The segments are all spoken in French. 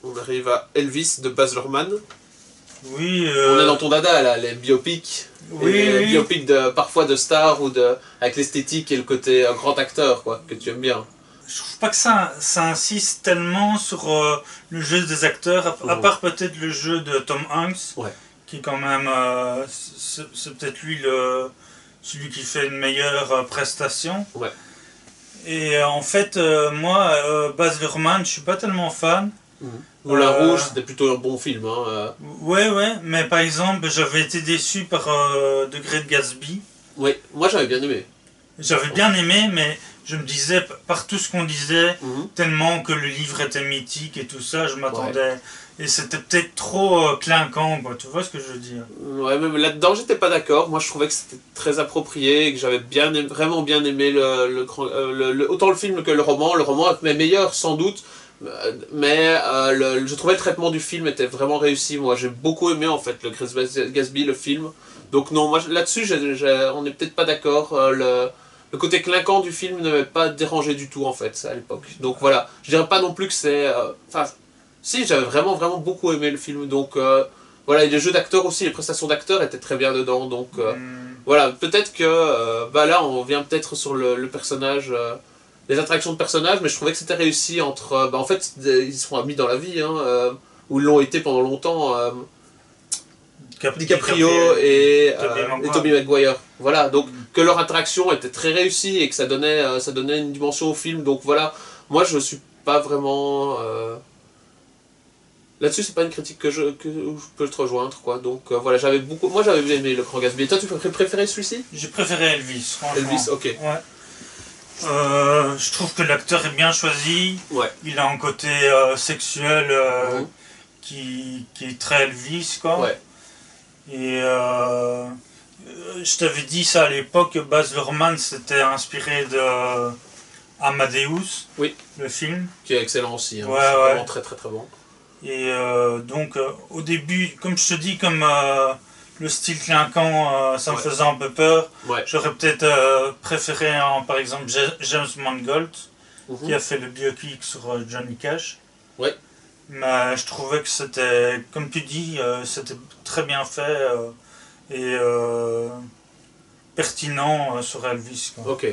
On arrive à Elvis de Baz Luhrmann. Oui. On est dans ton dada là, les biopics. Oui, les oui. biopics parfois de stars ou avec l'esthétique et le côté grand acteur quoi, que tu aimes bien. Je trouve pas que ça insiste tellement sur le jeu des acteurs, à part peut-être le jeu de Tom Hanks, qui est quand même, c'est peut-être lui celui qui fait une meilleure prestation. Ouais. Et en fait, moi, Baz Luhrmann, je suis pas tellement fan. Moulin Rouge, c'était plutôt un bon film. Ouais, mais par exemple, j'avais été déçu par The Great Gatsby. Oui, moi j'avais bien aimé. J'avais bien aimé, mais je me disais, par tout ce qu'on disait, tellement que le livre était mythique et tout ça, je m'attendais. Et c'était peut-être trop clinquant, quoi. Tu vois ce que je veux dire? Ouais, même là-dedans, j'étais pas d'accord. Moi, je trouvais que c'était très approprié et que j'avais vraiment bien aimé autant le film que le roman. Le roman est meilleur, sans doute. Mais je trouvais le traitement du film était vraiment réussi. Moi, j'ai beaucoup aimé, en fait, le Great Gatsby, le film. Donc non, moi, là-dessus, on n'est peut-être pas d'accord. Le côté clinquant du film ne m'avait pas dérangé du tout, en fait, à l'époque. Donc voilà, je dirais pas non plus que c'est... si, j'avais vraiment beaucoup aimé le film, donc voilà, et les jeux d'acteurs aussi, les prestations d'acteurs étaient très bien dedans, donc voilà, peut-être que, là on vient peut-être sur le personnage, les interactions de personnages, mais je trouvais que c'était réussi entre, en fait, ils sont amis dans la vie, ou ils l'ont été pendant longtemps, DiCaprio et Tobey Maguire, voilà, donc que leur interaction était très réussie et que ça donnait une dimension au film, donc voilà, moi je suis pas vraiment... Là-dessus, c'est pas une critique où je peux te rejoindre, quoi. Donc voilà, moi j'avais aimé le Grand Gatsby. Et toi, tu préféré celui-ci? J'ai préféré Elvis, franchement. Elvis, ok. Ouais. Je trouve que l'acteur est bien choisi. Ouais. Il a un côté sexuel qui est très Elvis, quoi. Ouais. Et je t'avais dit ça à l'époque, Baz Luhrmann s'était inspiré de Amadeus, le film. Qui est excellent aussi, ouais, c'est vraiment très bon. Et donc au début, comme je te dis, comme le style clinquant, ça me faisait un peu peur, j'aurais peut-être préféré par exemple James Mangold, qui a fait le biopic sur Johnny Cash. Ouais. Mais je trouvais que c'était, comme tu dis, c'était très bien fait et pertinent sur Elvis, quoi. Ok.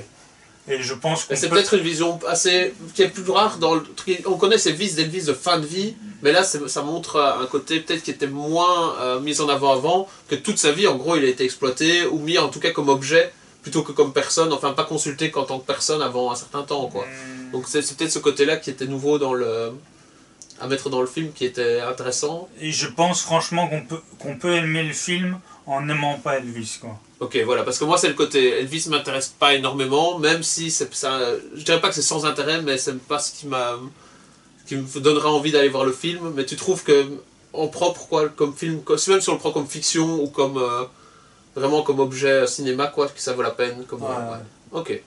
Et je pense que c'est peut-être une vision assez qui est plus rare dans le truc. On connaît ces vies d'Elvis de fin de vie, mais là ça montre un côté peut-être qui était moins mis en avant, que toute sa vie en gros il a été exploité ou mis en tout cas comme objet plutôt que comme personne, enfin pas consulté qu'en tant que personne avant un certain temps, quoi. Donc c'est peut-être ce côté-là qui était nouveau à mettre dans le film, qui était intéressant. Et je pense franchement qu'on peut aimer le film en n'aimant pas Elvis, quoi. Ok, voilà, parce que moi c'est le côté Elvis m'intéresse pas énormément, même si ça, je dirais pas que c'est sans intérêt, mais c'est pas ce qui me donnera envie d'aller voir le film. Mais tu trouves que en propre, quoi, comme film, même si on le prend comme fiction ou comme vraiment comme objet cinéma, quoi, que ça vaut la peine, comme ok.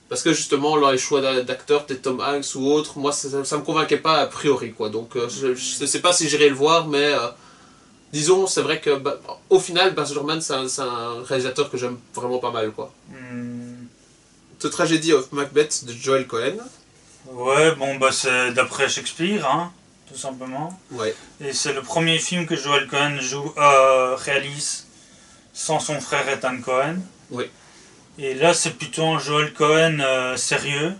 Parce que justement, là, les choix d'acteurs, peut-être Tom Hanks ou autre, moi ça me convainquait pas a priori, quoi. Donc je sais pas si j'irai le voir, mais disons, c'est vrai que au final, Baz Luhrmann, c'est un réalisateur que j'aime vraiment pas mal, quoi. The Tragedy of Macbeth de Joel Cohen. Ouais, bon, c'est d'après Shakespeare, hein, tout simplement. Ouais. Et c'est le premier film que Joel Cohen réalise sans son frère Ethan Cohen. Oui. Et là, c'est plutôt un Joel Cohen sérieux.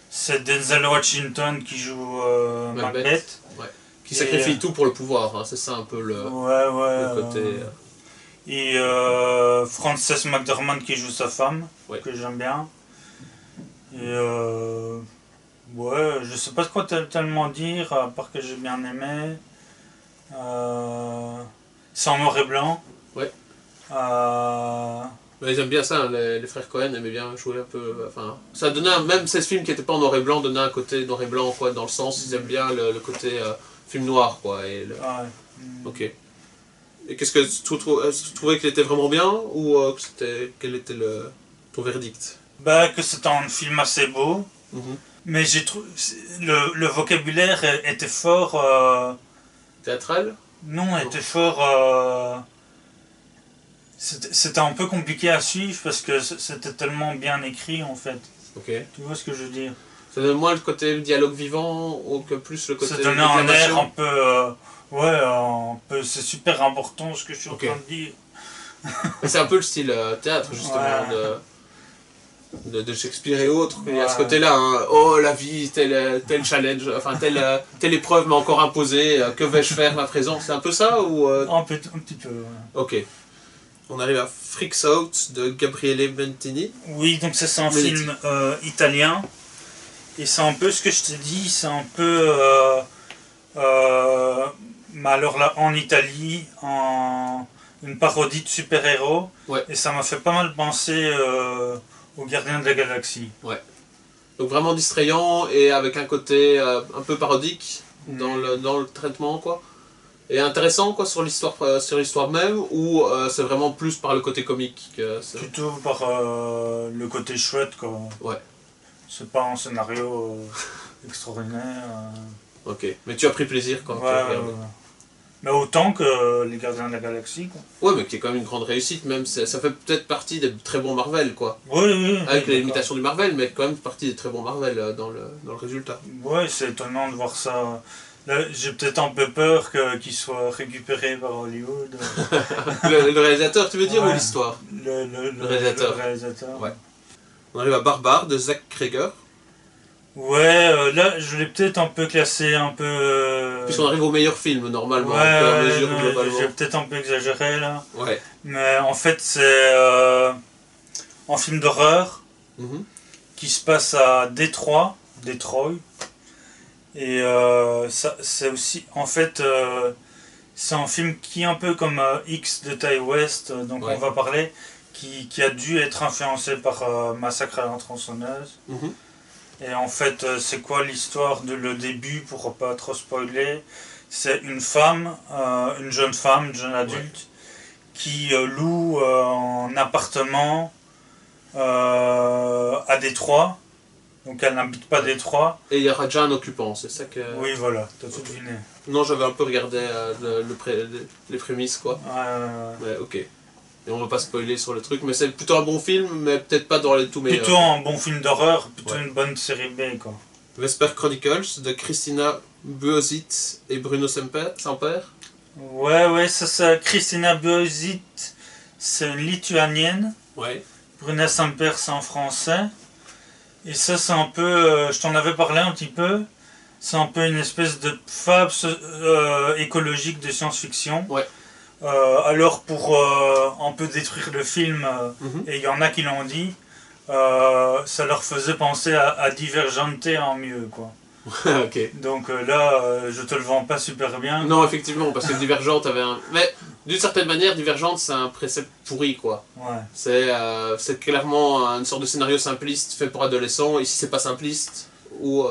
C'est Denzel Washington qui joue Macbeth. Ouais. Qui sacrifie tout pour le pouvoir, hein. C'est ça un peu le côté... Et Frances McDormand qui joue sa femme, que j'aime bien. Et je sais pas quoi tellement dire, à part que j'ai bien aimé. C'est en noir et blanc. Ouais. Ils aiment bien ça, hein, les frères Cohen aimaient bien jouer un peu... Enfin, ça donnait même ces films qui n'étaient pas en noir et blanc, donnaient un côté noir et blanc, quoi, dans le sens, ils aiment bien le côté film noir, quoi. Et ok. Et qu'est-ce que tu trouvais qu'il était vraiment bien, ou quel était ton verdict? Que c'était un film assez beau, mais j'ai trouvé le vocabulaire était fort... Théâtral? Non, était fort... C'était un peu compliqué à suivre parce que c'était tellement bien écrit, en fait. Ok. Tu vois ce que je veux dire? Ça donne moins le côté dialogue vivant ou que plus le côté... Ça donne un air un peu... ouais, un peu... C'est super important ce que je suis en train de dire. C'est un peu le style théâtre, justement, de Shakespeare et autres. Il y a ce côté-là, hein. Oh, la vie, tel challenge, enfin, telle épreuve m'a encore imposé, que vais-je faire à présent? C'est un peu ça ou un petit peu, ouais. Ok. On arrive à Freaks Out de Gabriele Bentini. Oui, donc ça c'est un film italien. Et c'est un peu ce que je te dis, c'est un peu... mais alors là, en Italie, une parodie de super-héros. Ouais. Et ça m'a fait pas mal penser aux Gardiens de la Galaxie. Ouais. Donc vraiment distrayant et avec un côté un peu parodique dans le traitement, quoi. Et intéressant, quoi, sur l'histoire même, ou c'est vraiment plus par le côté comique que plutôt par le côté chouette, quoi. Ouais. C'est pas un scénario extraordinaire. Ok. Mais tu as pris plaisir quand tu as regardé. Mais autant que les Gardiens de la Galaxie, quoi. Ouais, mais qui est quand même une grande réussite, même. Ça fait peut-être partie des très bons Marvel, quoi. Oui. Avec les limitations du Marvel, mais quand même partie des très bons Marvel dans le résultat. Ouais, c'est étonnant de voir ça. J'ai peut-être un peu peur qu'il soit récupéré par Hollywood. le réalisateur, tu veux dire, ou l'histoire? Le réalisateur. Ouais. On arrive à Barbare de Zach Cregger. Ouais, là je l'ai peut-être un peu classé, un peu... Puisqu'on arrive au meilleur film, normalement. J'ai peut-être un peu exagéré là. Ouais. Mais en fait c'est un film d'horreur qui se passe à Detroit. Et c'est aussi, en fait, c'est un film qui est un peu comme X de Ty West, dont on va parler, qui a dû être influencé par Massacre à la tronçonneuse. Et en fait, c'est quoi l'histoire le début, pour pas trop spoiler? C'est une femme, une jeune adulte, qui loue un appartement à Détroit. Donc elle n'habite pas Détroit. Et il y aura déjà un occupant, c'est ça que... Oui, voilà, t'as tout deviné. Non, j'avais un peu regardé les prémices, quoi. Ouais. Ok. Et on va pas spoiler sur le truc, mais c'est plutôt un bon film, mais peut-être pas dans les tout meilleurs. Plutôt un bon film d'horreur, plutôt une bonne série B, quoi. Vesper Chronicles de Christina Buozit et Bruno Semper. Ouais, ça, Christina Buozit, c'est une lituanienne. Ouais. Bruno Semper, c'est en français. Et ça, c'est un peu, je t'en avais parlé un petit peu, c'est un peu une espèce de fable écologique de science-fiction. Ouais. Alors pour un peu détruire le film, et il y en a qui l'ont dit, ça leur faisait penser à Divergente en mieux, quoi. Ok. Donc là, je te le vends pas super bien. Non, effectivement, parce que Divergente avait un... Mais d'une certaine manière, Divergente, c'est un précepte pourri, quoi. Ouais. C'est clairement une sorte de scénario simpliste fait pour adolescents. Ici, c'est pas simpliste. Où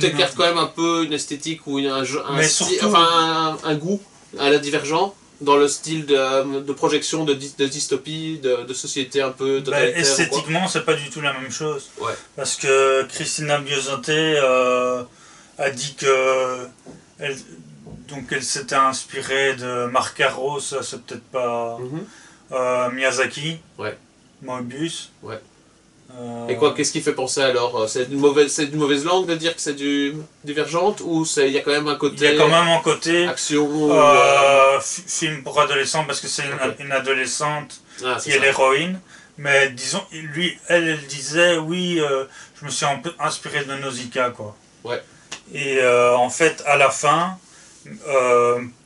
t'écartes quand même un peu une esthétique ou un goût à la Divergent dans le style de projection de dystopie, de société un peu totalitaire. Esthétiquement, c'est pas du tout la même chose. Ouais. Parce que Christina Biosante a dit que elle s'était inspirée de Marc Caro, ça c'est peut-être pas Miyazaki. Ouais. Moebius. Ouais. Et quoi, qu'est-ce qui fait penser alors? C'est une mauvaise langue de dire que c'est du Divergente, ou il y a quand même un côté... Il y a quand même un côté action film pour adolescents, parce que c'est une adolescente qui est ça. l'héroïne. Mais disons, elle disait, oui, je me suis un peu inspiré de Nausicaa, quoi. Ouais. Et en fait, à la fin,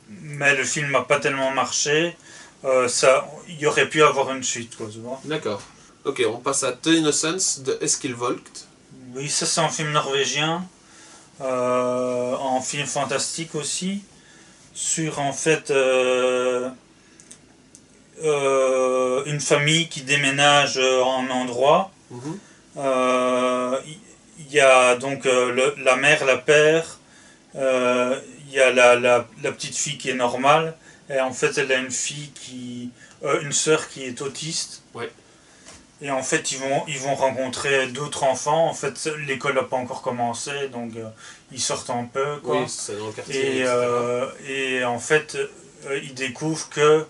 mais le film n'a pas tellement marché, il y aurait pu avoir une suite, quoi, tu vois. D'accord. Ok, on passe à The Innocence de Eskil Vogt. Oui, ça c'est un film norvégien, un film fantastique aussi, sur en fait une famille qui déménage en endroit. Il y a donc la mère, la père, il y a la petite fille qui est normale, et en fait elle a une sœur qui est autiste. Ouais. Et en fait, ils vont rencontrer d'autres enfants. En fait, l'école n'a pas encore commencé, donc ils sortent un peu, quoi. Oui, c'est dans le quartier, et en fait, ils découvrent que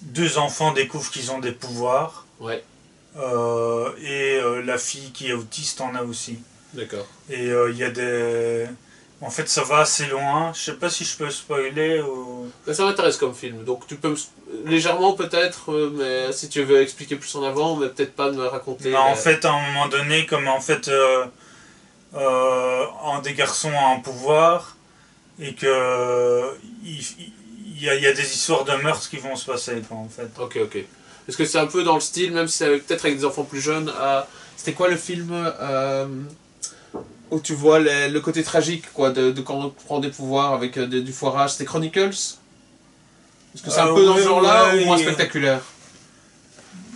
deux enfants découvrent qu'ils ont des pouvoirs. Ouais. Et la fille qui est autiste en a aussi. D'accord. Et il y a des... En fait, ça va assez loin. Je sais pas si je peux spoiler ou... Ça m'intéresse comme film, donc tu peux légèrement peut-être, mais si tu veux expliquer plus en avant, mais peut-être pas me raconter... Non, en fait, à un moment donné, comme en fait, un des garçons a un pouvoir, et que il y a des histoires de meurtres qui vont se passer, quoi, en fait. Ok, ok. Est-ce que c'est un peu dans le style, même si c'est peut-être avec des enfants plus jeunes, c'était quoi le film où tu vois le côté tragique quoi, de quand on prend des pouvoirs avec du foirage? C'était Chronicles? Est-ce que c'est un peu dans ce genre-là ou moins spectaculaire?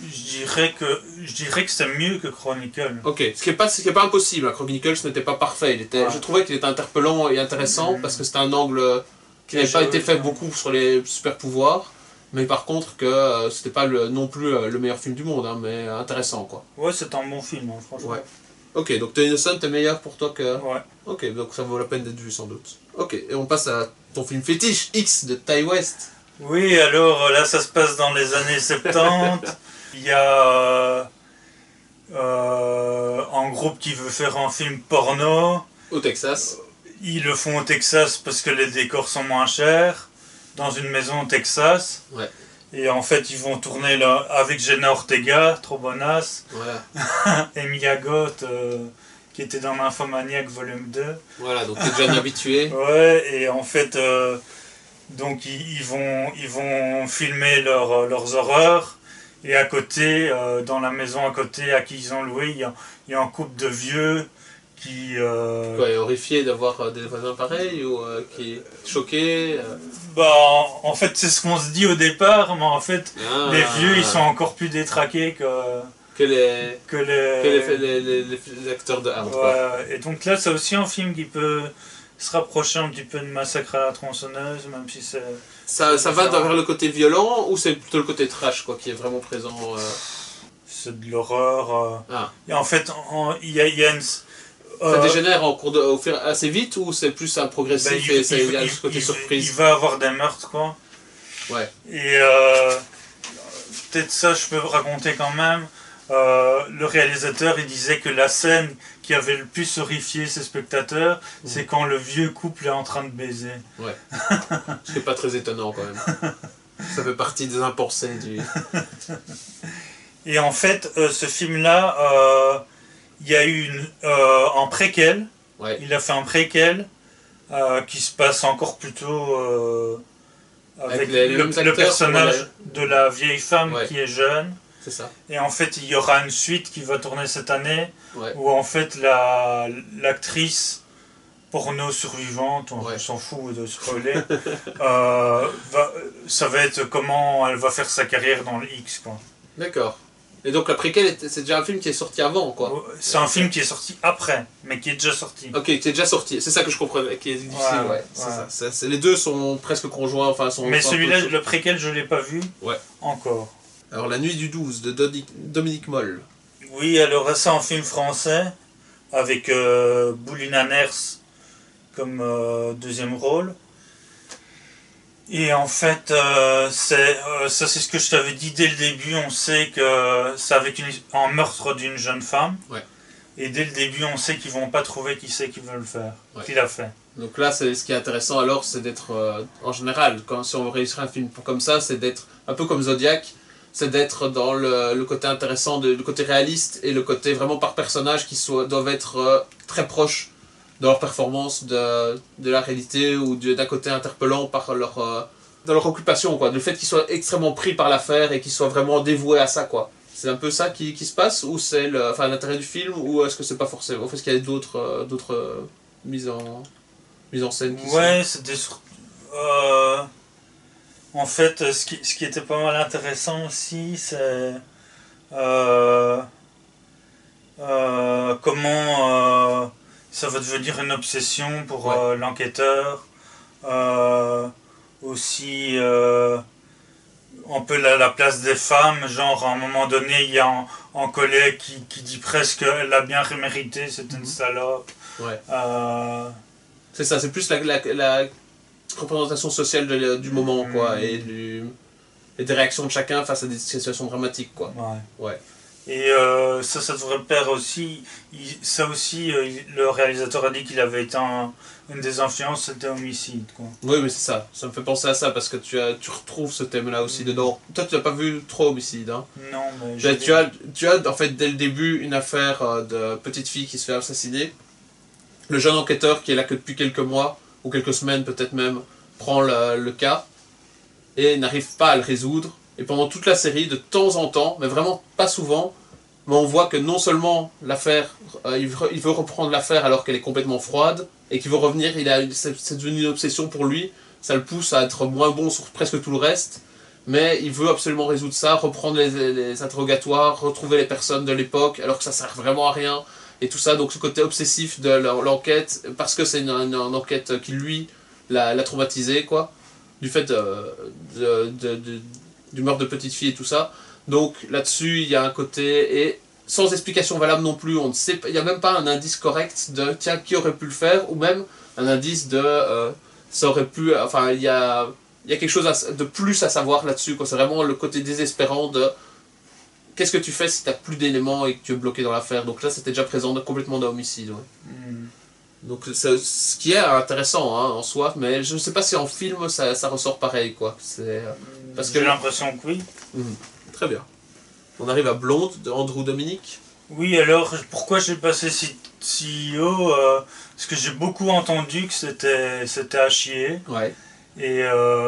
Je dirais que c'est mieux que Chronicle. Ok, ce qui est pas impossible, hein. Chronicles n'était pas parfait, je trouvais qu'il était interpellant et intéressant parce que c'était un angle qui n'avait pas été fait beaucoup sur les super pouvoirs, mais par contre que c'était pas non plus le meilleur film du monde, hein, mais intéressant quoi. Ouais, c'est un bon film, hein, franchement. Ouais. Ok, donc The Innocent est meilleur pour toi que... Ouais. Ok, donc ça vaut la peine d'être vu sans doute. Ok, et on passe à ton film fétiche, X de Ty West. Oui, alors là ça se passe dans les années 70. Il y a un groupe qui veut faire un film porno. Au Texas. Ils le font au Texas parce que les décors sont moins chers. Dans une maison au Texas. Ouais. Et en fait, ils vont tourner là avec Jenna Ortega, trop bonasse. Voilà. Et Mia Goth, qui était dans Nymphomaniac volume 2. Voilà, donc t'es déjà habitué. Ouais, et en fait, donc ils vont filmer leurs horreurs. Et à côté, dans la maison à côté à qui ils ont loué, il y a un couple de vieux qui... Quoi, est horrifié d'avoir des voisins pareils ou qui est choqué Bah, en fait, c'est ce qu'on se dit au départ, mais en fait, les vieux, ils sont encore plus détraqués que les acteurs de hard. Ouais, et donc là, c'est aussi un film qui peut se rapprocher un petit peu de Massacre à la tronçonneuse, même si c'est... Ça va vers le côté violent ou c'est plutôt le côté trash quoi, qui est vraiment présent C'est de l'horreur. Ah. Et en fait, il y a une... Ça dégénère assez vite ou c'est plus un progressif et il y a ce côté surprise? Il va avoir des meurtres, quoi. Ouais. Et peut-être ça, je peux raconter quand même. Le réalisateur, il disait que la scène qui avait le plus horrifié ses spectateurs, c'est quand le vieux couple est en train de baiser. Ouais. Ce qui n'est pas très étonnant quand même. Ça fait partie des impensés du... Et en fait, ce film-là... il y a eu un préquel, ouais. Il a fait un préquel qui se passe encore plutôt avec le personnage de la vieille femme qui est jeune. C'est ça. Et en fait, il y aura une suite qui va tourner cette année où en fait l'actrice porno survivante, on s'en fout de spoiler, ça va être comment elle va faire sa carrière dans le X, quoi. D'accord. Et donc la préquelle, c'est déjà un film qui est sorti avant, quoi. C'est un film qui est sorti après, mais qui est déjà sorti. Ok, qui est déjà sorti. C'est ça que je comprenais, qui est difficile, ouais. C'est ça. Les deux sont presque conjoints, enfin mais celui-là, le préquel, je l'ai pas vu. Ouais. Encore. Alors La Nuit du 12 de Dominique Moll. Oui, alors c'est un film français avec Boulina Ners comme deuxième rôle. Et en fait, ça c'est ce que je t'avais dit dès le début, on sait que c'est avec un meurtre d'une jeune femme. Ouais. Et dès le début, on sait qu'ils vont pas trouver qui c'est qui veut le faire, qui l'a fait. Donc là, ce qui est intéressant alors, c'est d'être, en général, si on veut réussir un film comme ça, c'est d'être un peu comme Zodiac, c'est d'être dans le côté intéressant, le côté réaliste et le côté vraiment par personnage qui doivent être très proches dans leur performance de la réalité ou d'un côté interpellant par dans leur occupation, quoi. Le fait qu'ils soient extrêmement pris par l'affaire et qu'ils soient vraiment dévoués à ça, quoi. C'est un peu ça qui se passe ou c'est l'intérêt du film ou est-ce que c'est pas forcément... Est-ce qu'il y a d'autres mises en scène qui sont... c'est des... en fait, ce qui était pas mal intéressant aussi, c'est... comment... ça va devenir une obsession pour l'enquêteur. Aussi un peu la place des femmes, genre à un moment donné il y a un collègue qui dit presque elle a bien mérité, c'est une salope. Ouais. C'est ça, c'est plus la représentation sociale du moment, quoi, et des réactions de chacun face à des situations dramatiques, quoi. Ouais. Et ça devrait le plaire aussi. Ça aussi, le réalisateur a dit qu'il avait été une des influences, c'était Homicide, quoi. Oui, mais c'est ça. Ça me fait penser à ça parce que tu retrouves ce thème-là aussi dedans. Toi, tu n'as pas vu trop Homicide, hein? Non, mais tu as en fait dès le début une affaire de petite fille qui se fait assassiner. Le jeune enquêteur qui est là que depuis quelques mois ou quelques semaines peut-être même prend le cas et n'arrive pas à le résoudre. Et pendant toute la série, de temps en temps, mais vraiment pas souvent, mais on voit que non seulement l'affaire, il veut reprendre l'affaire alors qu'elle est complètement froide, et qu'il veut revenir, c'est devenu une obsession pour lui, ça le pousse à être moins bon sur presque tout le reste, mais il veut absolument résoudre ça, reprendre les interrogatoires, retrouver les personnes de l'époque, alors que ça sert vraiment à rien, et tout ça, donc ce côté obsessif de l'enquête, parce que c'est une enquête qui lui l'a traumatisé, quoi, du fait du meurtre de petite fille et tout ça. Donc là-dessus, il y a un côté, et sans explication valable non plus, on ne sait pas, il n'y a même pas un indice correct de tiens, qui aurait pu le faire, ou même un indice de ça aurait pu, enfin, il y a quelque chose de plus à savoir là-dessus, c'est vraiment le côté désespérant de qu'est-ce que tu fais si tu n'as plus d'éléments et que tu es bloqué dans l'affaire. Donc là, c'était déjà présent complètement dans Homicide. Ouais. Donc ce qui est intéressant hein, en soi, mais je ne sais pas si en film ça ressort pareil, quoi. Parce que j'ai l'impression que oui. Très bien. On arrive à Blonde de Andrew Dominic. Oui, alors pourquoi j'ai passé si haut parce que j'ai beaucoup entendu que c'était à chier. Ouais. Et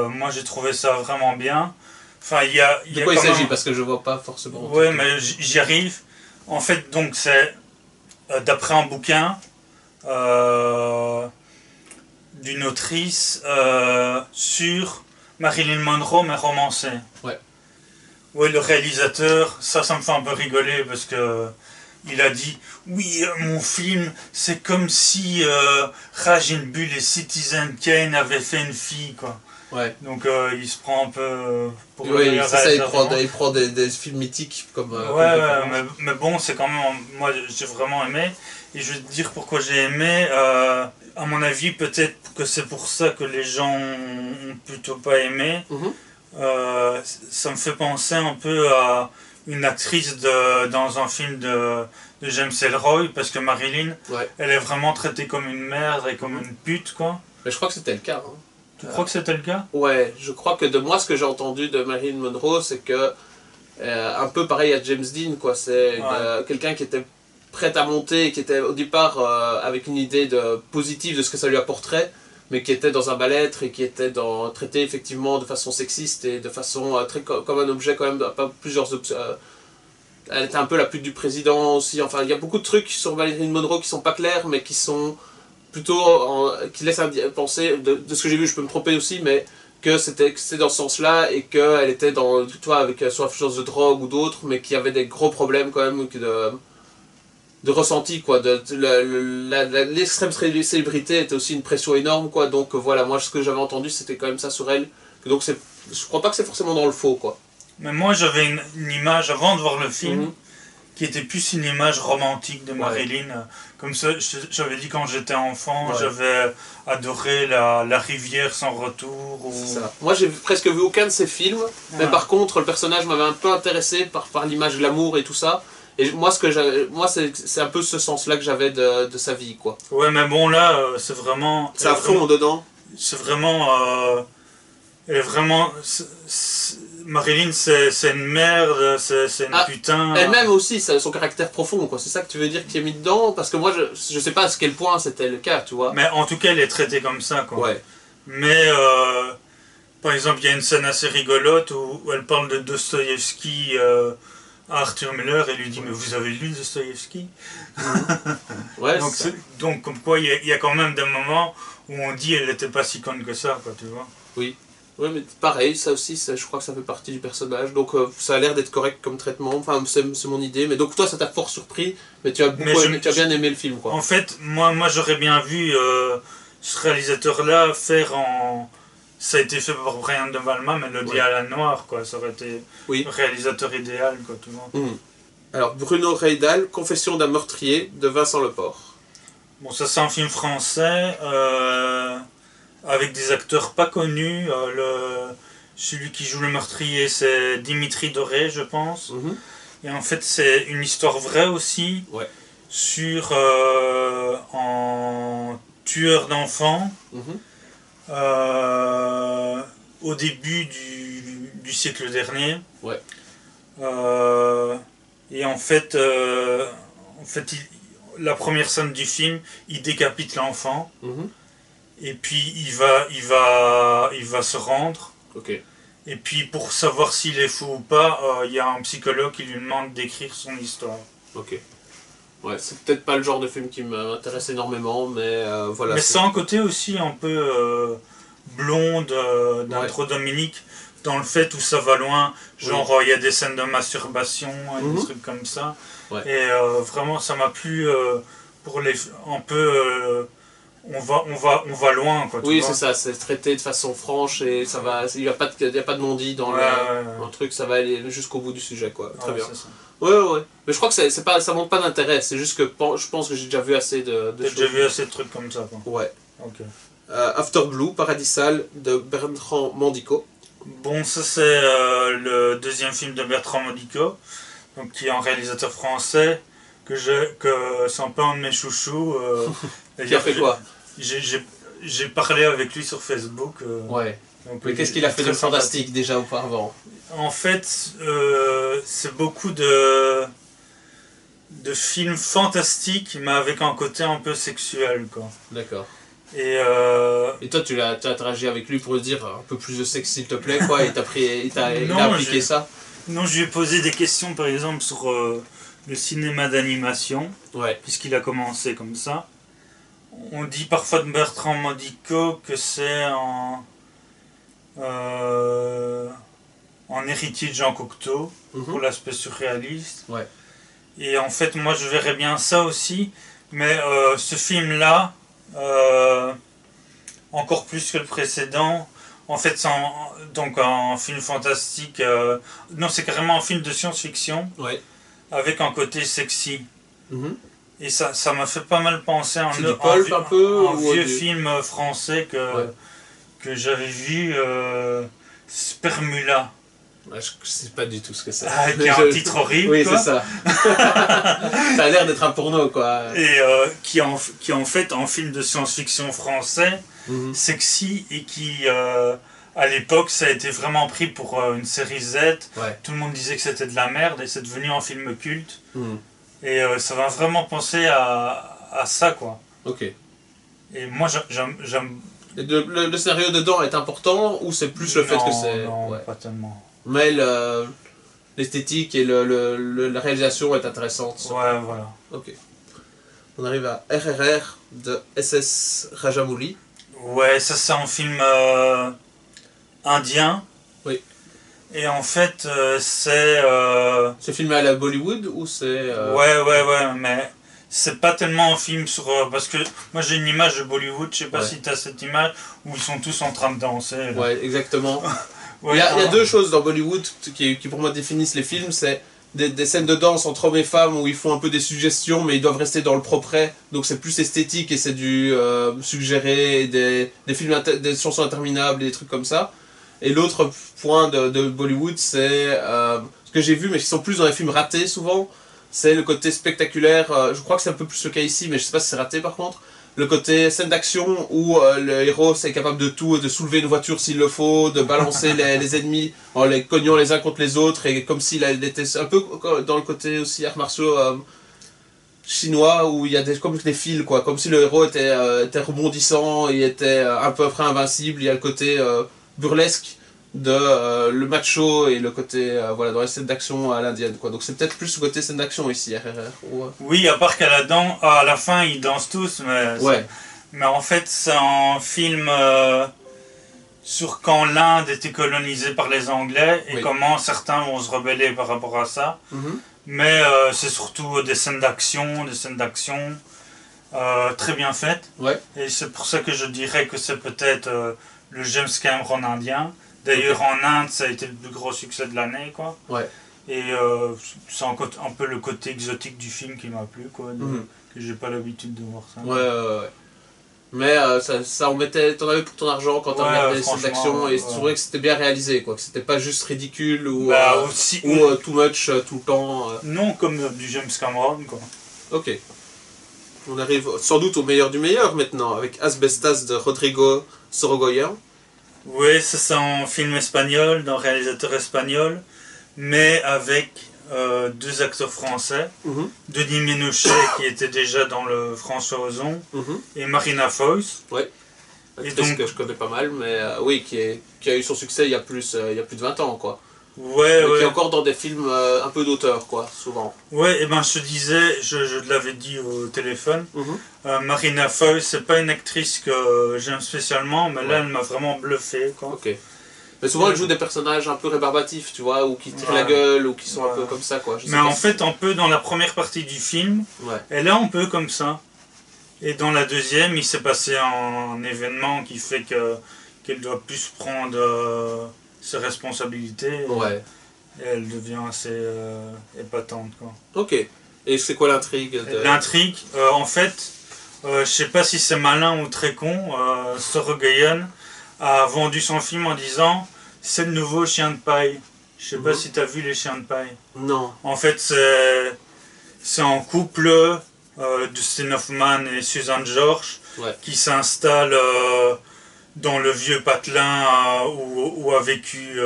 moi j'ai trouvé ça vraiment bien. Enfin, il y a de quoi il s'agit parce que je vois pas forcément. Ouais, mais j'y arrive. En fait, donc c'est d'après un bouquin d'une autrice sur Marilyn Monroe mais romancée. Ouais. Ouais, le réalisateur, ça me fait un peu rigoler parce que il a dit oui, mon film, c'est comme si Raging Bull et Citizen Kane avaient fait une fille, quoi. Ouais. Donc il se prend un peu pour oui, c'est ça, il prend des films mythiques comme. Ouais, mais bon, c'est quand même. Moi, j'ai vraiment aimé. Et je vais te dire pourquoi j'ai aimé. À mon avis, peut-être que c'est pour ça que les gens ont plutôt pas aimé. Ça me fait penser un peu à une actrice dans un film de James Ellroy, parce que Marilyn, elle est vraiment traitée comme une merde et comme une pute, quoi. Mais je crois que c'était le cas. Hein. Tu crois que c'était le cas? Ouais, je crois que de moi, ce que j'ai entendu de Marilyn Monroe, c'est que, un peu pareil à James Dean, quoi. C'est quelqu'un qui était prêt à monter, qui était au départ avec une idée positive de ce que ça lui apporterait, mais qui était dans un mal-être et qui était traité effectivement de façon sexiste et de façon très comme un objet quand même, pas plusieurs elle était un peu la pute du président aussi, enfin il y a beaucoup de trucs sur Marilyn Monroe qui sont pas clairs mais qui sont plutôt qui laissent penser, de ce que j'ai vu, je peux me tromper aussi, mais que c'était dans ce sens-là et qu'elle était dans, toi, avec soit influence de drogue ou d'autres, mais qui avait des gros problèmes quand même de ressenti, quoi. L'extrême célébrité était aussi une pression énorme, quoi. Donc voilà, moi ce que j'avais entendu c'était quand même ça sur elle. Donc je crois pas que c'est forcément dans le faux, quoi. Mais moi j'avais une image avant de voir le film qui était plus une image romantique de Marilyn. Comme ça, j'avais dit quand j'étais enfant, j'avais adoré la rivière sans retour. C'est ça. Moi j'ai presque vu aucun de ces films, mais par contre le personnage m'avait un peu intéressé par l'image glamour et tout ça. Et moi, c'est un peu ce sens-là que j'avais de sa vie, quoi. Ouais, mais bon, là, c'est vraiment... C'est à fond dedans. C'est vraiment... elle est vraiment... Marilyn, c'est une merde, c'est une putain... Elle-même aussi, son caractère profond, quoi. C'est ça que tu veux dire qui est mis dedans? Parce que moi, je sais pas à quel point c'était le cas, tu vois. Mais en tout cas, elle est traitée comme ça, quoi. Ouais. Mais... par exemple, il y a une scène assez rigolote où elle parle de Dostoïevski... Arthur Miller et lui dit mais vous avez lu Dostoïevski? Ouais, donc comme quoi il y a quand même des moments où on dit elle n'était pas si conne que ça, quoi, tu vois. Oui. Oui, mais pareil, ça aussi, je crois que ça fait partie du personnage, donc ça a l'air d'être correct comme traitement, enfin c'est mon idée, mais donc toi ça t'a fort surpris, mais tu as bien aimé le film, quoi. En fait, moi j'aurais bien vu ce réalisateur-là faire en... Ça a été fait par Brian De Palma, Mélodie à la noire, quoi. Ça aurait été le réalisateur idéal, quoi, tu vois. Alors, Bruno Reydal, Confession d'un meurtrier, de Vincent Leport. Bon, ça c'est un film français, avec des acteurs pas connus. Celui qui joue le meurtrier, c'est Dimitri Doré, je pense. Et en fait, c'est une histoire vraie aussi Ouais. sur un tueur d'enfants au début du siècle dernier. Ouais. Et en fait, la première scène du film, il décapite l'enfant. Et puis il va se rendre. Ok. Et puis pour savoir s'il est fou ou pas, il y a un psychologue qui lui demande d'écrire son histoire. Ok. Ouais, c'est peut-être pas le genre de film qui m'intéresse énormément, mais voilà. Mais c'est un côté aussi un peu blonde d'Intro Dominique, dans le fait où ça va loin, genre il y a des scènes de masturbation, des trucs comme ça. Ouais. Et vraiment ça m'a plu pour les un peu on va loin quoi. Oui, c'est ça, c'est traité de façon franche et ça va, il n'y a pas de non-dit dans le truc, ça va aller jusqu'au bout du sujet quoi. Très bien. Ouais. Mais je crois que ça manque pas d'intérêt, c'est juste que je pense que j'ai déjà vu assez de choses. J'ai déjà vu assez de trucs comme ça quoi. Ouais. Ok. After Blue, Paradisal de Bertrand Mandico. Bon, ça c'est le deuxième film de Bertrand Mandico, donc qui est un réalisateur français que c'est un peu un de mes chouchous. Qui a fait quoi? J'ai parlé avec lui sur Facebook. Ouais. Mais qu'est-ce qu'il a fait de fantastique déjà auparavant? En fait, c'est beaucoup de films fantastiques, mais avec un côté un peu sexuel, quoi. D'accord. Et toi, tu as interagi avec lui pour lui dire un peu plus de sexe s'il te plaît, quoi, et il a appliqué ça? Non, je lui ai posé des questions, par exemple, sur le cinéma d'animation, puisqu'il a commencé comme ça. On dit parfois de Bertrand Mandico que c'est en héritier de Jean Cocteau, pour l'aspect surréaliste. Ouais. Et en fait, moi, je verrais bien ça aussi, mais ce film-là, encore plus que le précédent, en fait, c'est donc un film fantastique. Non, c'est carrément un film de science-fiction, avec un côté sexy. Et ça m'a fait pas mal penser à un vieux film français que j'avais vu, Spermula. Ouais, je sais pas du tout ce que c'est. Qui a un titre horrible. Oui, c'est ça. Ça a l'air d'être un porno, quoi. Et qui est en fait un film de science-fiction français, sexy, et qui, à l'époque, ça a été vraiment pris pour une série Z. Tout le monde disait que c'était de la merde, et c'est devenu un film culte. Et ça m'a vraiment penser à ça, quoi. Ok. Et moi, j'aime... Le scénario dedans est important, ou c'est plus le fait que c'est... Non, pas tellement. Mais l'esthétique et la réalisation est intéressante. Ouais, voilà. Ok. On arrive à RRR de SS Rajamouli. Ouais, ça c'est un film indien. Oui. Et en fait, c'est... C'est filmé à la Bollywood ou c'est... Ouais, mais c'est pas tellement un film sur... parce que moi j'ai une image de Bollywood, je sais pas si t'as cette image, où ils sont tous en train de danser. Là. Ouais, exactement. Il y a deux choses dans Bollywood qui pour moi définissent les films, c'est des scènes de danse entre hommes et femmes où ils font un peu des suggestions mais ils doivent rester dans le propre, donc c'est plus esthétique et c'est du suggéré, des films, des chansons interminables et des trucs comme ça. Et l'autre point de Bollywood, c'est ce que j'ai vu mais qui sont plus dans les films ratés souvent, c'est le côté spectaculaire, je crois que c'est un peu plus le cas ici mais je sais pas si c'est raté par contre. Le côté scène d'action où le héros est capable de tout, de soulever une voiture s'il le faut, de balancer les ennemis en les cognant les uns contre les autres, et comme s'il était un peu dans le côté aussi arts martiaux chinois où il y a comme des fils, quoi, comme si le héros était rebondissant et était à peu près invincible. Il y a le côté burlesque de le macho et le côté voilà, dans les scènes d'action à l'indienne, quoi. Donc c'est peut-être plus le côté scène d'action ici, RRR. Oui, à part qu'à la fin ils dansent tous, mais en fait c'est un film sur quand l'Inde était colonisée par les Anglais et comment certains vont se rebeller par rapport à ça. Mais c'est surtout des scènes d'action très bien faites. Et c'est pour ça que je dirais que c'est peut-être le James Cameron indien. D'ailleurs, en Inde, ça a été le plus gros succès de l'année, quoi. Et c'est un peu le côté exotique du film qui m'a plu, quoi. Que j'ai pas l'habitude de voir ça. Mais ça en mettait, t'en avais pour ton argent quand tu regardais ces actions, et je trouvais que c'était bien réalisé, quoi, que c'était pas juste ridicule ou too much tout le temps. Non, comme du James Cameron, quoi. Ok. On arrive sans doute au meilleur du meilleur maintenant, avec Asbestas de Rodrigo Sorogoyen. Oui, c'est un film espagnol, d'un réalisateur espagnol, mais avec deux acteurs français, Denis Ménochet qui était déjà dans le François Ozon, et Marina Foïs. Ouais. Actrice que je connais pas mal, mais oui, qui a eu son succès il y a plus de 20 ans, quoi. Ouais, qui est encore dans des films un peu d'auteur, quoi, souvent. Ouais, et ben je te disais, je te l'avais dit au téléphone, Marina Foïs, c'est pas une actrice que j'aime spécialement, mais là elle m'a vraiment bluffé, quoi. Ok. Mais souvent elle joue des personnages un peu rébarbatifs, tu vois, ou qui tirent la gueule, ou qui sont un peu comme ça, quoi. Mais en fait, un peu dans la première partie du film, elle est un peu comme ça. Et dans la deuxième, il s'est passé un événement qui fait qu'elle doit plus prendre ses responsabilités. Et elle devient assez épatante, quoi. Ok. Et c'est quoi l'intrigue L'intrigue, en fait, je sais pas si c'est malin ou très con, Sorogoyen a vendu son film en disant c'est le nouveau Chien de paille. Je sais pas si tu as vu les Chiens de paille. Non. En fait, c'est un couple, Dustin Hoffman et Suzanne George, qui s'installe dans le vieux patelin où a vécu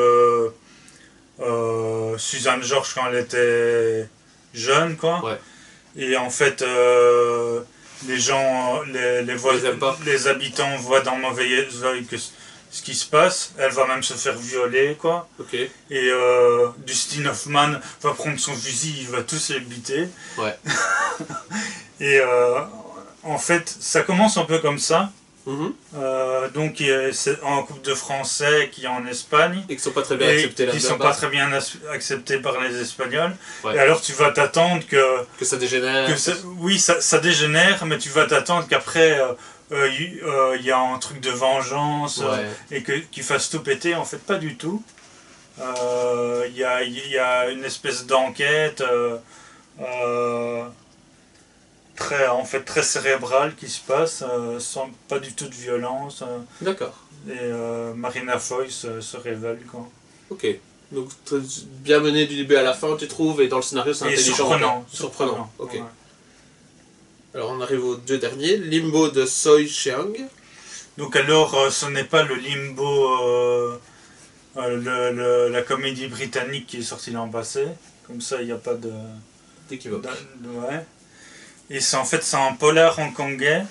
Suzanne George quand elle était jeune, quoi. Et en fait, les gens, les habitants voient dans mauvais oeil ce qui se passe. Elle va même se faire violer, quoi. Et Dustin Hoffman va prendre son fusil, il va tous les buter. Et en fait, ça commence un peu comme ça. Donc c'est un couple de Français qui est en Espagne et qui sont pas très bien acceptés là-bas. Qui sont pas très bien acceptés par les Espagnols. Et alors tu vas t'attendre que ça dégénère. Oui, ça dégénère, mais tu vas t'attendre qu'après il y a un truc de vengeance et qu'ils fassent tout péter. En fait, pas du tout. Il y a une espèce d'enquête très cérébrale qui se passe, sans pas du tout de violence. D'accord. Et Marina Foïs se révèle, quoi. Ok. Donc bien mené du début à la fin, tu trouves, et dans le scénario c'est intelligent. Surprenant. Ok. Ouais. Alors on arrive aux deux derniers. Limbo de Tsoi Cheang. Donc alors ce n'est pas le Limbo, la comédie britannique qui est sortie l'an passé. Comme ça il n'y a pas d'équivoque. Ouais. Et c'est un polar hongkongais,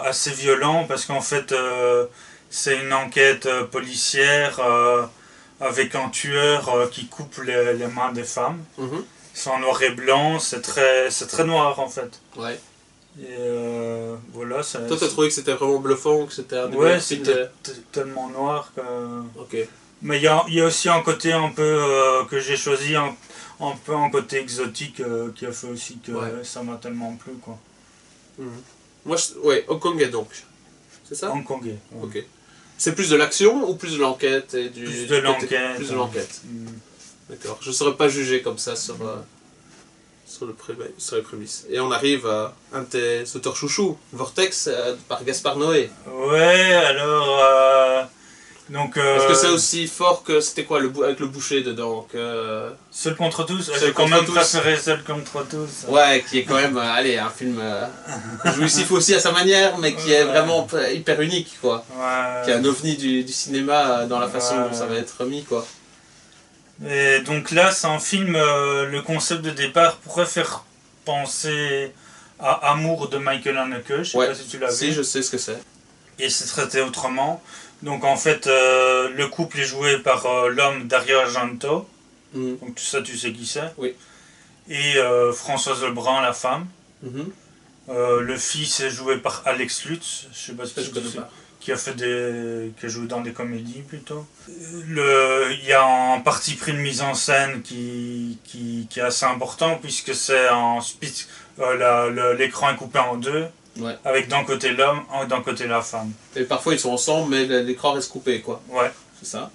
assez violent, parce qu'en fait c'est une enquête policière avec un tueur qui coupe les mains des femmes. C'est en noir et blanc, c'est très noir en fait. Et voilà. Toi t'as trouvé que c'était vraiment bluffant, que c'était un ouais, c'était tellement noir que... Ok. Mais il y a aussi un côté un peu que j'ai choisi, un peu un côté exotique qui a fait aussi que ça m'a tellement plu, quoi. Moi, hongkongais donc. C'est ça? Hongkongais. Ok. C'est plus de l'action ou plus de l'enquête et du plus de l'enquête. Plus de l'enquête. D'accord. Je ne saurais pas juger comme ça sur les prémices. Et on arrive à un de tes auteurs chouchous, Vortex par Gaspard Noé. Ouais, alors... Donc, est-ce que c'est aussi fort que c'était quoi avec le boucher dedans que... Seul contre tous. J'ai quand même préféré Seul contre tous. Ouais, qui est quand même un film jouissif aussi à sa manière, mais qui est vraiment hyper unique, quoi. Qui est un ovni du cinéma dans la façon dont ça va être mis, quoi. Et donc là, c'est un film, le concept de départ pourrait faire penser à Amour de Michael Haneke. Je sais pas si tu l'as vu. Si, je sais ce que c'est. Et c'est traité autrement. Donc en fait, le couple est joué par l'homme Dario Argento. Donc ça, tu sais qui c'est. Oui. Et Françoise Lebrun, la femme. Le fils est joué par Alex Lutz. Je sais pas si tu connais pas. Qui a joué dans des comédies plutôt. Il y a un parti pris de mise en scène qui est assez important, puisque c'est en split. L'écran est coupé en deux. Avec d'un côté l'homme et d'un côté la femme. Et parfois ils sont ensemble, mais l'écran reste coupé, quoi. Ouais. C'est ça.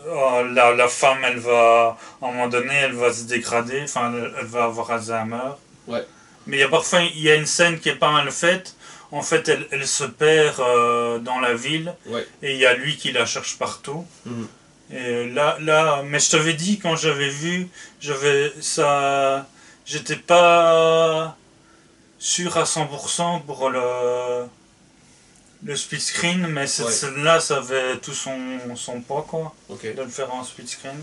La femme, elle va, à un moment donné, elle va se dégrader, enfin, elle va avoir Alzheimer. Ouais. Mais parfois, il y a une scène qui est pas mal faite. en fait, elle se perd dans la ville, Ouais. et il y a lui qui la cherche partout. Mhm. Et mais je t'avais dit, quand j'avais vu, j'étais pas sûr à 100% pour le split screen, mais cette scène-là, ça avait tout son poids, quoi, Okay. de le faire en split screen.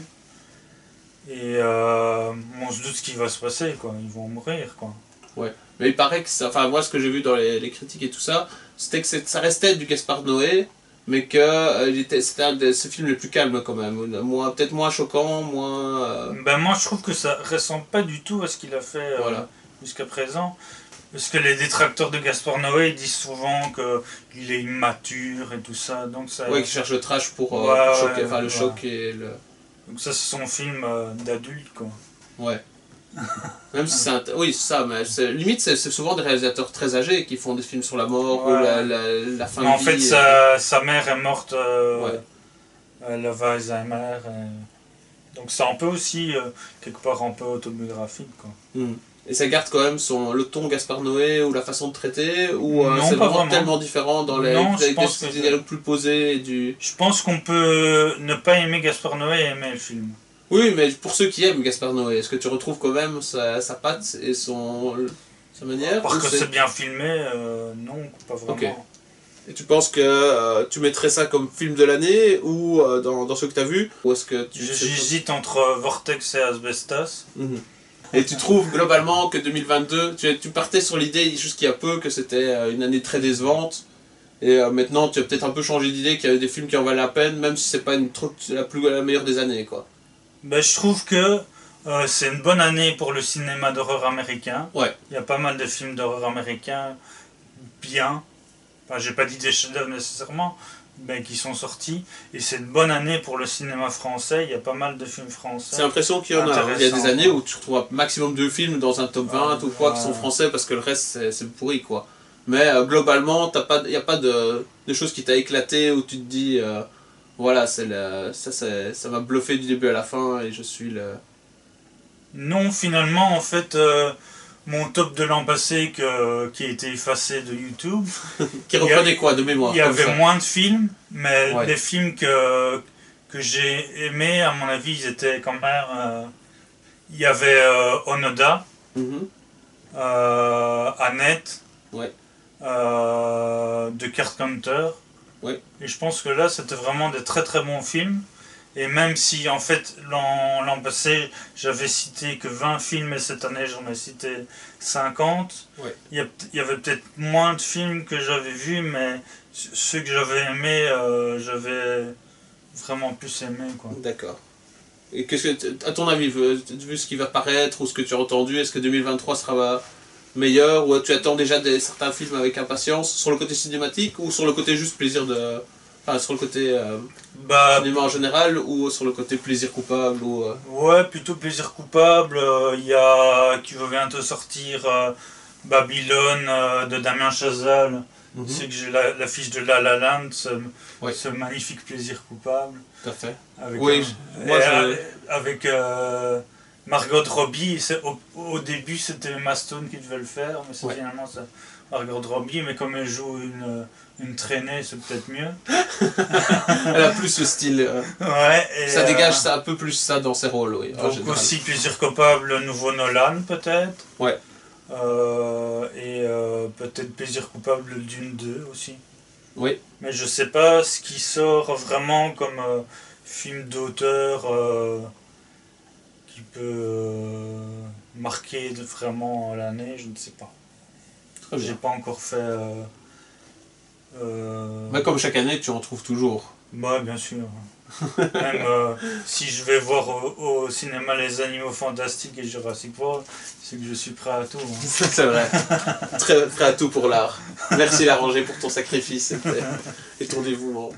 Et on se doute ce qui va se passer, quoi. Ils vont mourir, quoi. Ouais. Mais il paraît que ça, enfin moi ce que j'ai vu dans les critiques et tout ça, c'était que ça restait du Gaspard Noé, mais que c'était un de ses films les plus calmes quand même. Peut-être moins choquant, moins... Ben moi je trouve que ça ressemble pas du tout à ce qu'il a fait Voilà. jusqu'à présent. Parce que les détracteurs de Gaspard Noé disent souvent qu'il est immature et tout ça. Donc ça... Ouais, qui cherche le trash pour choquer, enfin le choc et le... Donc ça c'est son film d'adulte, quoi. Ouais. Même si c'est oui, c'est ça, mais limite c'est souvent des réalisateurs très âgés qui font des films sur la mort ou la fin de vie. En fait, sa mère est morte, elle avait Alzheimer. Donc c'est un peu aussi, quelque part, un peu autobiographique, quoi. Et ça garde quand même le ton Gaspard Noé ou la façon de traiter, ou c'est vraiment tellement différent dans les dialogues plus posés du... Je pense qu'on peut ne pas aimer Gaspard Noé et aimer le film. Oui, mais pour ceux qui aiment Gaspard Noé, est-ce que tu retrouves quand même sa patte et sa manière? Parce que c'est bien filmé, non, pas vraiment. Okay. Et tu penses que tu mettrais ça comme film de l'année ou dans ce que tu as vu? Ou est-ce que j'hésite entre Vortex et Asbestas. Et tu trouves globalement que 2022, tu partais sur l'idée jusqu'il y a peu que c'était une année très décevante, et maintenant tu as peut-être un peu changé d'idée qu'il y avait des films qui en valent la peine, même si c'est pas la meilleure des années, quoi. Ben, je trouve que c'est une bonne année pour le cinéma d'horreur américain. Ouais. Il y a pas mal de films d'horreur américains bien. Enfin, j'ai pas dit des chefs-d'œuvre nécessairement, mais qui sont sortis. Et c'est une bonne année pour le cinéma français. Il y a pas mal de films français. C'est l'impression qu'il y en a. Il y a des années où tu retrouves un maximum de films dans un top 20 ou quoi qui sont français parce que le reste c'est pourri, quoi. Mais globalement, il n'y a pas de choses qui t'a éclaté où tu te dis voilà, ça m'a bluffé du début à la fin et je suis le... Non, finalement, en fait, mon top de l'an passé qui a été effacé de YouTube... qui reprenait quoi, de mémoire? Il y avait moins de films, mais les films que j'ai aimés, à mon avis, ils étaient quand même... il y avait Onoda, Annette, de Carpenter. Et je pense que là, c'était vraiment des très très bons films. Et même si, en fait, l'an passé, j'avais cité que 20 films, et cette année, j'en ai cité 50. Il y avait peut-être moins de films que j'avais vus, mais ceux que j'avais aimés, j'avais vraiment plus aimé, quoi. D'accord. Et à ton avis, vu ce qui va paraître ou ce que tu as entendu, est-ce que 2023 sera meilleur, ou tu attends déjà certains films avec impatience, sur le côté cinématique ou sur le côté juste plaisir de... Enfin, sur le côté cinéma en général ou sur le côté plaisir coupable ou, Ouais, plutôt plaisir coupable. Il y a qui va bientôt sortir Babylone de Damien Chazelle. C'est que j'ai l'affiche de La La Land, ce magnifique plaisir coupable. Tout à fait. Avec Margot Robbie. Au début, c'était Emma Stone qui devait le faire, mais c'est finalement Margot Robbie. Mais comme elle joue une traînée, c'est peut-être mieux. Elle a plus le style. Ça dégage un peu plus ça dans ses rôles, oui. Donc aussi plaisir coupable, le nouveau Nolan, peut-être. Ouais. Et peut-être plaisir coupable Dune 2 aussi. Oui. Mais je sais pas ce qui sort vraiment comme film d'auteur qui peut marquer vraiment l'année, je ne sais pas. J'ai pas encore fait... Mais comme chaque année, tu en trouves toujours. Bah, bien sûr. Même si je vais voir au cinéma Les Animaux Fantastiques et Jurassic World, c'est que je suis prêt à tout. C'est vrai. Très prêt à tout pour l'art. Merci Larranger pour ton sacrifice et ton dévouement.